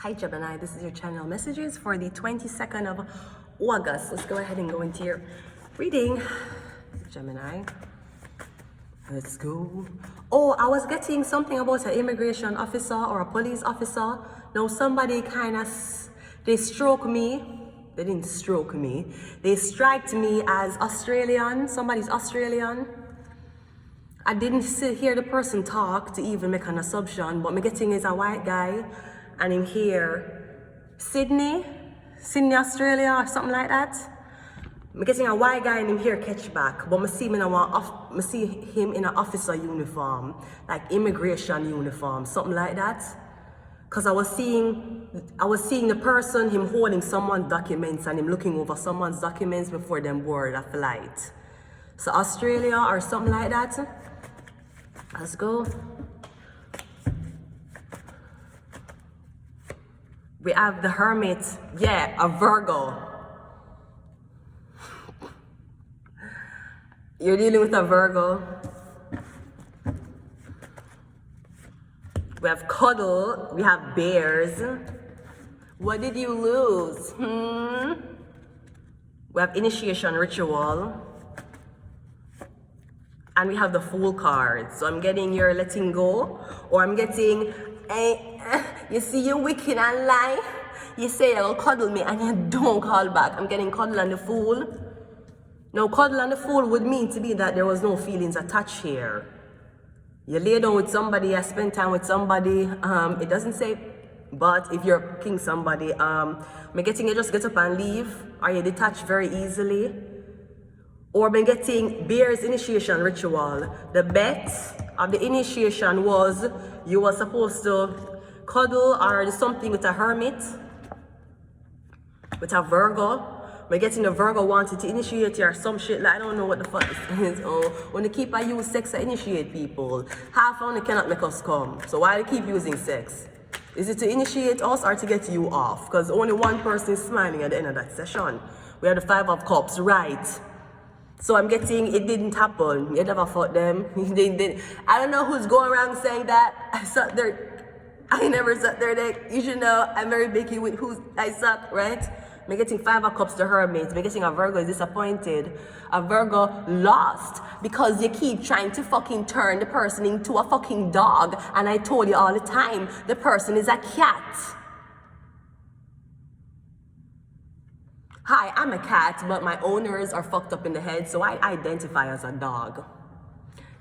Hi Gemini, this is your channel messages for the 22nd of August. Let's go ahead and go into your reading. Gemini, let's go. Oh, I was getting something about an immigration officer or a police officer. Now somebody they stroke me. They didn't stroke me. They striked me as Australian. Somebody's Australian. I didn't hear the person talk to even make an assumption, but me getting is a white guy, and him here, Sydney, Australia, or something like that. Me getting a white guy and him here catch back, but me see him in an officer uniform, like immigration uniform, something like that. Cause I was seeing the person, him holding someone's documents and him looking over someone's documents before them board a flight. So Australia or something like that. Let's go. We have the Hermit. Yeah, a Virgo. You're dealing with a Virgo. We have cuddle. We have bears. What did you lose? We have initiation ritual. And we have the Fool card. So I'm getting your letting go, or I'm getting you see you wicked and lie. You say you'll cuddle me and you don't call back. I'm getting cuddle and the Fool. Now cuddle and the Fool would mean to be that there was no feelings attached here. You lay down with somebody, you spend time with somebody. It doesn't say, but if you're king somebody, I'm getting you just get up and leave, or you detach very easily. Or been getting Bear's initiation ritual. The bet of the initiation was you were supposed to cuddle or do something with a hermit, with a Virgo. We're getting a Virgo wanted to initiate you or some shit, like I don't know what the fuck this is. Oh, when they keep use sex to initiate people, half only cannot make us come. So why they keep using sex? Is it to initiate us or to get you off? Because only one person is smiling at the end of that session. We have the Five of Cups, right? So I'm getting it didn't happen. You never fought them. I don't know who's going around saying that. I never sucked their dick. You should know I'm very picky with who I suck, right? I'm getting Five of Cups to Hermit. I'm getting a Virgo is disappointed. A Virgo lost because you keep trying to fucking turn the person into a fucking dog. And I told you all the time, the person is a cat. Hi, I'm a cat, but my owners are fucked up in the head, so I identify as a dog.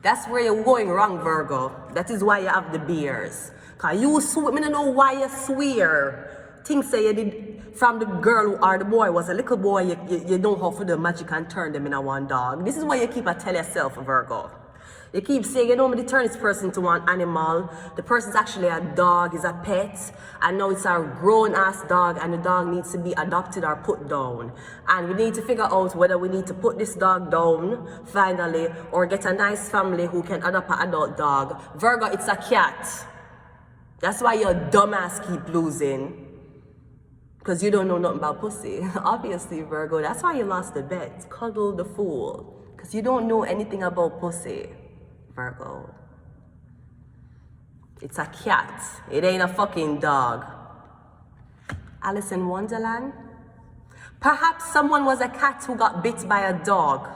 That's where you're going wrong, Virgo. That is why you have the beers. Cause you swear, I don't know why you swear. Things say you did from the girl or the boy was a little boy, you don't have to do magic and turn them into one dog. This is why you keep tell yourself, Virgo. You keep saying, you know, me turn this person into one animal. The person's actually a dog, is a pet. And now it's a grown-ass dog, and the dog needs to be adopted or put down. And we need to figure out whether we need to put this dog down, finally, or get a nice family who can adopt an adult dog. Virgo, it's a cat. That's why your dumbass keep losing. Because you don't know nothing about pussy. Obviously, Virgo, that's why you lost the bet. Cuddle the Fool. Because you don't know anything about pussy. Virgo. It's a cat. It ain't a fucking dog. Alice in Wonderland? Perhaps someone was a cat who got bit by a dog.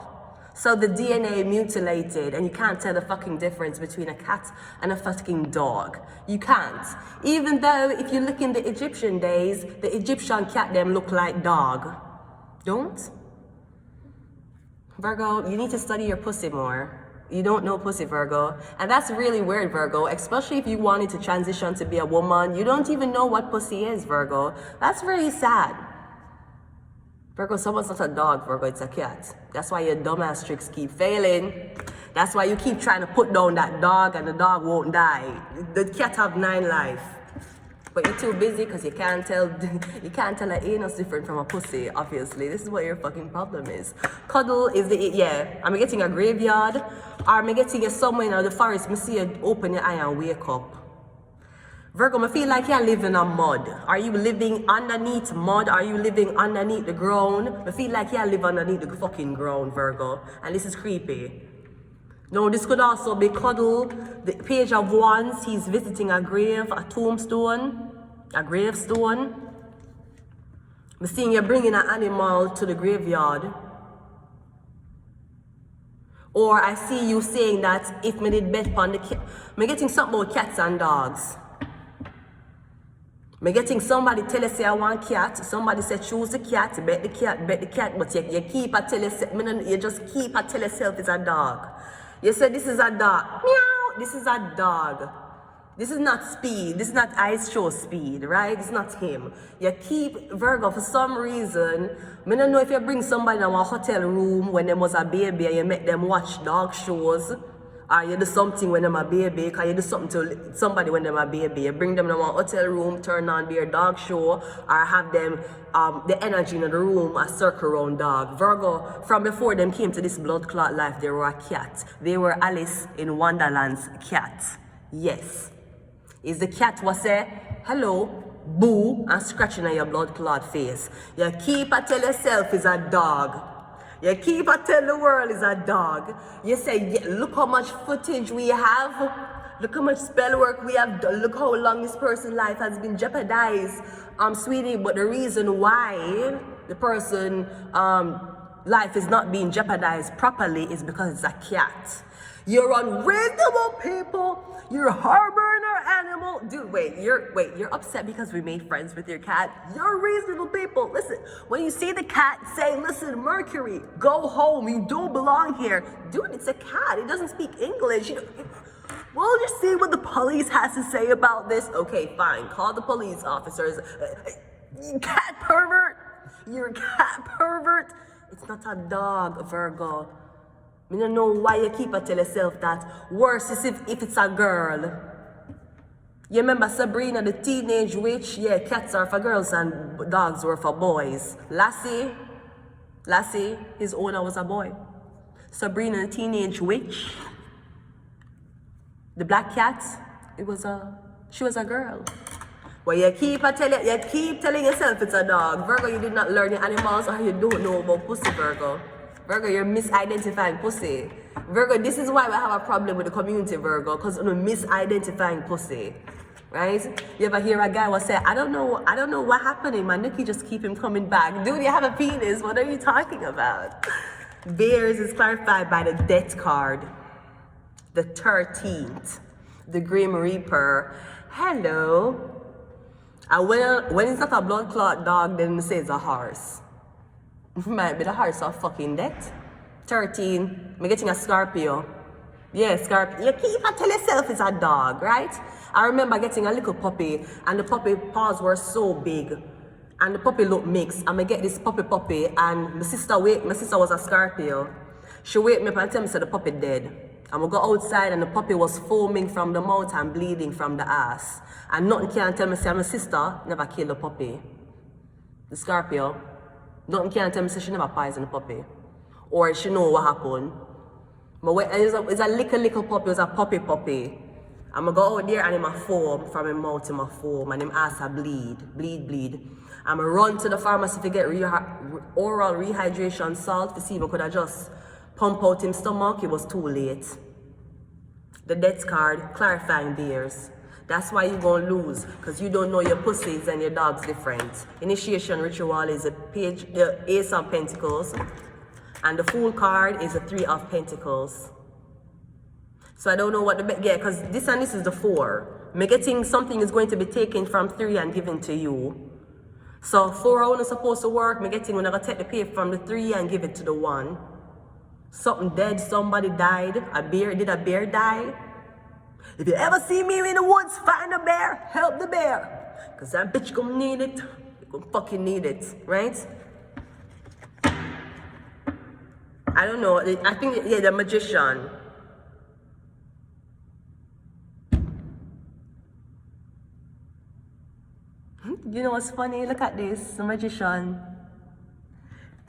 So the DNA mutilated and you can't tell the fucking difference between a cat and a fucking dog. You can't. Even though if you look in the Egyptian days, the Egyptian cat them look like dog. Don't? Virgo, you need to study your pussy more. You don't know pussy, Virgo. And that's really weird, Virgo, especially if you wanted to transition to be a woman. You don't even know what pussy is, Virgo. That's very sad. Virgo, someone's not a dog, Virgo, it's a cat. That's why your dumbass tricks keep failing. That's why you keep trying to put down that dog and the dog won't die. The cat have 9 lives. But you're too busy because you can't tell an anus different from a pussy, obviously. This is what your fucking problem is. Cuddle is I'm getting a graveyard, or I'm getting you somewhere in the forest, I see you open your eye and wake up. Virgo, I feel like you're living on mud. Are you living underneath mud? Are you living underneath the ground? I feel like you live underneath the fucking ground, Virgo. And this is creepy. No, this could also be cuddle. The Page of Wands, he's visiting a grave, a tombstone. A gravestone. I'm seeing you bringing an animal to the graveyard. Or I see you saying that if me did bet on the cat, I'm getting something about cats and dogs. I'm getting somebody tell us say I want cat, somebody say choose the cat, bet the cat, but you keep a tell yourself, you just keep a tell yourself it's a dog. You say this is a dog, meow, this is a dog. This is not Speed, this is not Ice Show Speed, right? It's not him. You keep, Virgo, for some reason, I don't know if you bring somebody in a hotel room when they was a baby and you make them watch dog shows, or you do something when they're a baby, because you do something to somebody when they're a baby. You bring them in a hotel room, turn on their dog show, or have them, the energy in the room, a circle around dog. Virgo, from before them came to this blood clot life, they were a cat. They were Alice in Wonderland's cat. Yes. Is the cat was say, hello, boo, and scratching on your blood clot face. You keep a tell yourself is a dog. You keep a tell the world is a dog. You say, yeah, look how much footage we have. Look how much spell work we have done. Look how long this person's life has been jeopardized. Sweetie, but the reason why the person life is not being jeopardized properly is because it's a cat. You're unreasonable people. You're harboring our animal. Dude, you're upset because we made friends with your cat. You're reasonable people. Listen, when you see the cat, say, listen, Mercury, go home. You don't belong here. Dude, it's a cat. It doesn't speak English. We'll just see what the police has to say about this. Okay, fine. Call the police officers. You cat pervert. You're a cat pervert. It's not a dog, Virgo. I don't know why you keep tell yourself that. Worse is if it's a girl. You remember Sabrina, the teenage witch? Yeah, cats are for girls and dogs were for boys. Lassie, his owner was a boy. Sabrina, the teenage witch. The black cat, she was a girl. Well, you keep telling yourself it's a dog. Virgo, you did not learn your animals or you don't know about pussy, Virgo. Virgo, you're misidentifying pussy. Virgo, this is why we have a problem with the community, Virgo, because we're misidentifying pussy. Right? You ever hear a guy will say, I don't know what happened, my nookie just keep him coming back. Dude, you have a penis, what are you talking about? Bears is clarified by the death card. The 13th. The Grim Reaper. Hello. When it's not a blood clot dog, then it says a horse. Might be the horse of fucking death. 13, I'm getting a Scorpio. Yeah, Scorpio. You keep tell yourself it's a dog, right? I remember getting a little puppy, and the puppy paws were so big, and the puppy looked mixed. I'm gonna get this puppy, and my sister was a Scorpio. She wake me up and tell me that the puppy dead. I'm gonna go outside, and the puppy was foaming from the mouth and bleeding from the ass. And nothing can tell me say my sister never killed the puppy. The Scorpio. Nothing can tell me say she never poisoned the puppy. Or she know what happened. But when it's a little puppy, it's a puppy. I'm gonna go out there and him a foam from him mouth, him a foam, and him ass a bleed. I'm gonna run to the pharmacy to get oral rehydration salt to see if I could have just pump out him stomach. It was too late. The death card, clarifying bears. That's why you're going to lose, because you don't know your pussies and your dog's different. Initiation ritual is the Ace of Pentacles, and the Fool card is the 3 of Pentacles. So I don't know what the because this and this is the 4. Me getting something is going to be taken from 3 and given to you. So 4 only supposed to work. Me getting when I take the paper from the 3 and give it to the 1. Something dead, somebody died. Did a bear die? If you ever see me in the woods, find a bear, help the bear. Because that bitch gonna need it. You gonna fucking need it, right? I don't know. I think, yeah, the Magician. You know what's funny? Look at this, the Magician.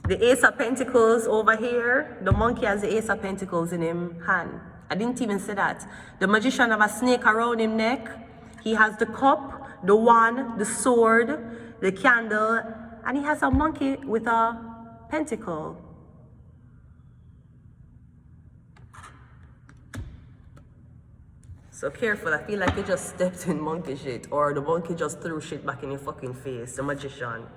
The Ace of Pentacles over here. The monkey has the Ace of Pentacles in him hand. I didn't even say that. The Magician have a snake around his neck. He has the cup, the wand, the sword, the candle, and he has a monkey with a pentacle. So careful, I feel like you just stepped in monkey shit, or the monkey just threw shit back in your fucking face, the magician.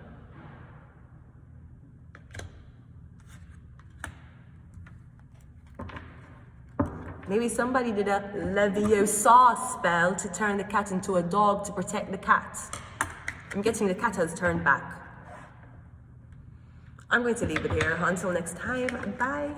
Maybe somebody did a Leviosa spell to turn the cat into a dog to protect the cat. I'm getting the cat has turned back. I'm going to leave it here. Until next time, bye.